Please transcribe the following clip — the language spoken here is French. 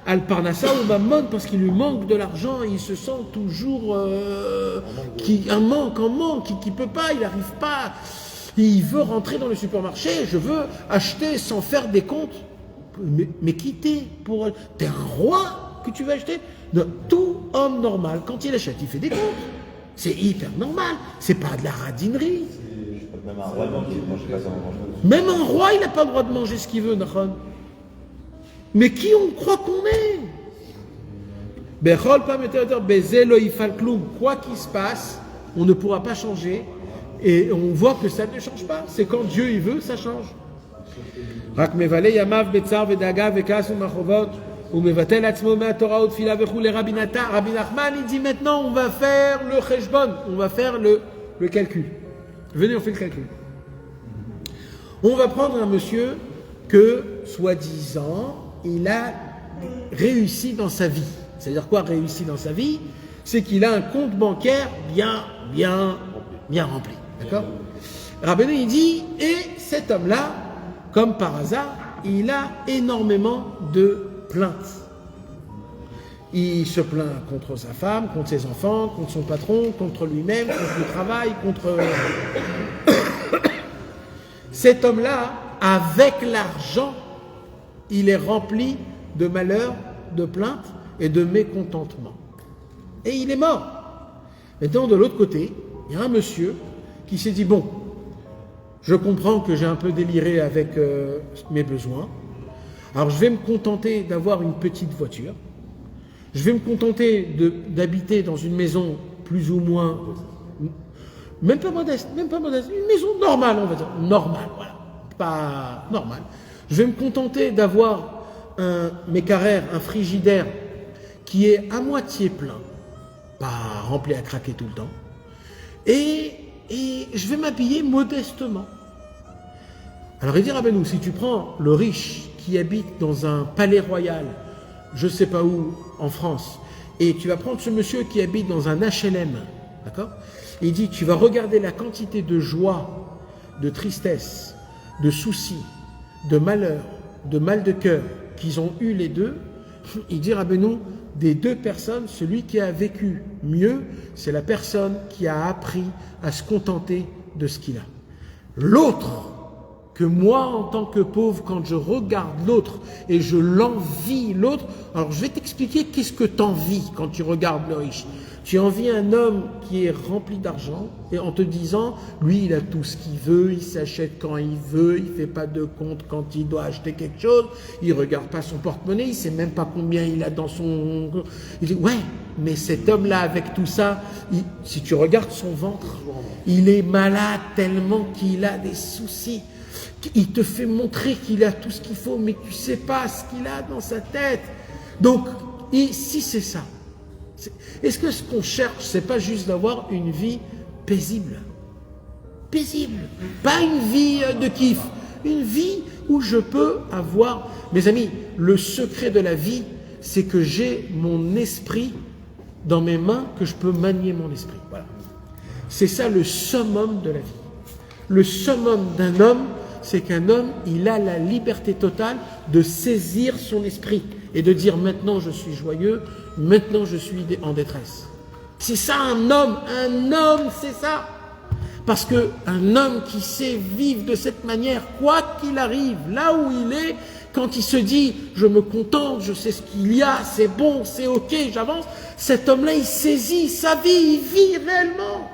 Al-Parnassa ou Mammon, parce qu'il lui manque de l'argent, il se sent toujours en manque, qui peut pas, il n'arrive pas. Il veut rentrer dans le supermarché, je veux acheter sans faire des comptes. Mais qui t'es pour... T'es un roi que tu veux acheter? Non, tout homme normal, quand il achète, il fait des comptes. C'est hyper normal, c'est pas de la radinerie. Même un roi qui ne mange pas ça, Même un roi, il n'a pas le droit de manger ce qu'il veut, Nachon. Mais qui on croit qu'on est? Quoi qu'il se passe, on ne pourra pas changer. Et on voit que ça ne change pas. C'est quand Dieu il veut, ça change. Rabbi Nachman il dit maintenant on va faire le cheshbon, on va faire le calcul. Venez, on fait le calcul. On va prendre un monsieur que, soi-disant, il a réussi dans sa vie. C'est-à-dire quoi, réussi dans sa vie? C'est qu'il a un compte bancaire bien rempli. D'accord? Rabbeinu, il dit, et cet homme-là, comme par hasard, il a énormément de plaintes. Il se plaint contre sa femme, contre ses enfants, contre son patron, contre lui-même, contre le travail, contre... Cet homme-là, avec l'argent, il est rempli de malheurs, de plaintes et de mécontentement. Et il est mort. Maintenant, de l'autre côté, il y a un monsieur qui s'est dit, bon, je comprends que j'ai un peu déliré avec mes besoins, alors je vais me contenter d'avoir une petite voiture, je vais me contenter d'habiter dans une maison plus ou moins, même pas modeste, une maison normale, on va dire, normale, voilà, pas normale. Je vais me contenter d'avoir un mécarrère, un frigidaire qui est à moitié plein, pas rempli à craquer tout le temps, et je vais m'habiller modestement. Alors il dit Rabbeinu, si tu prends le riche qui habite dans un palais royal, je ne sais pas où, en France, et tu vas prendre ce monsieur qui habite dans un HLM, d'accord? Il dit, tu vas regarder la quantité de joie, de tristesse, de soucis, de malheur, de mal de cœur qu'ils ont eu les deux. Il dit Rabbeinu, des deux personnes, celui qui a vécu mieux, c'est la personne qui a appris à se contenter de ce qu'il a. L'autre, que moi en tant que pauvre, quand je regarde l'autre et je l'envie l'autre, alors je vais t'expliquer qu'est-ce que tu envies quand tu regardes le riche. Tu envies un homme qui est rempli d'argent et en te disant, lui il a tout ce qu'il veut, il s'achète quand il veut, il ne fait pas de compte quand il doit acheter quelque chose, il ne regarde pas son porte-monnaie, il ne sait même pas combien il a dans son... Il dit, ouais, mais cet homme-là avec tout ça, si tu regardes son ventre, il est malade tellement qu'il a des soucis. Il te fait montrer qu'il a tout ce qu'il faut, mais tu ne sais pas ce qu'il a dans sa tête. Donc, si c'est ça, est-ce que ce qu'on cherche, c'est pas juste d'avoir une vie paisible? Paisible. Pas une vie de kiff. Une vie où je peux avoir... Mes amis, le secret de la vie, c'est que j'ai mon esprit dans mes mains, que je peux manier mon esprit. Voilà. C'est ça le summum de la vie. Le summum d'un homme, c'est qu'un homme, il a la liberté totale de saisir son esprit et de dire maintenant je suis joyeux, maintenant je suis en détresse. C'est ça un homme c'est ça. Parce qu'un homme qui sait vivre de cette manière, quoi qu'il arrive, là où il est, quand il se dit je me contente, je sais ce qu'il y a, c'est bon, c'est ok, j'avance, cet homme-là il saisit sa vie, il vit réellement.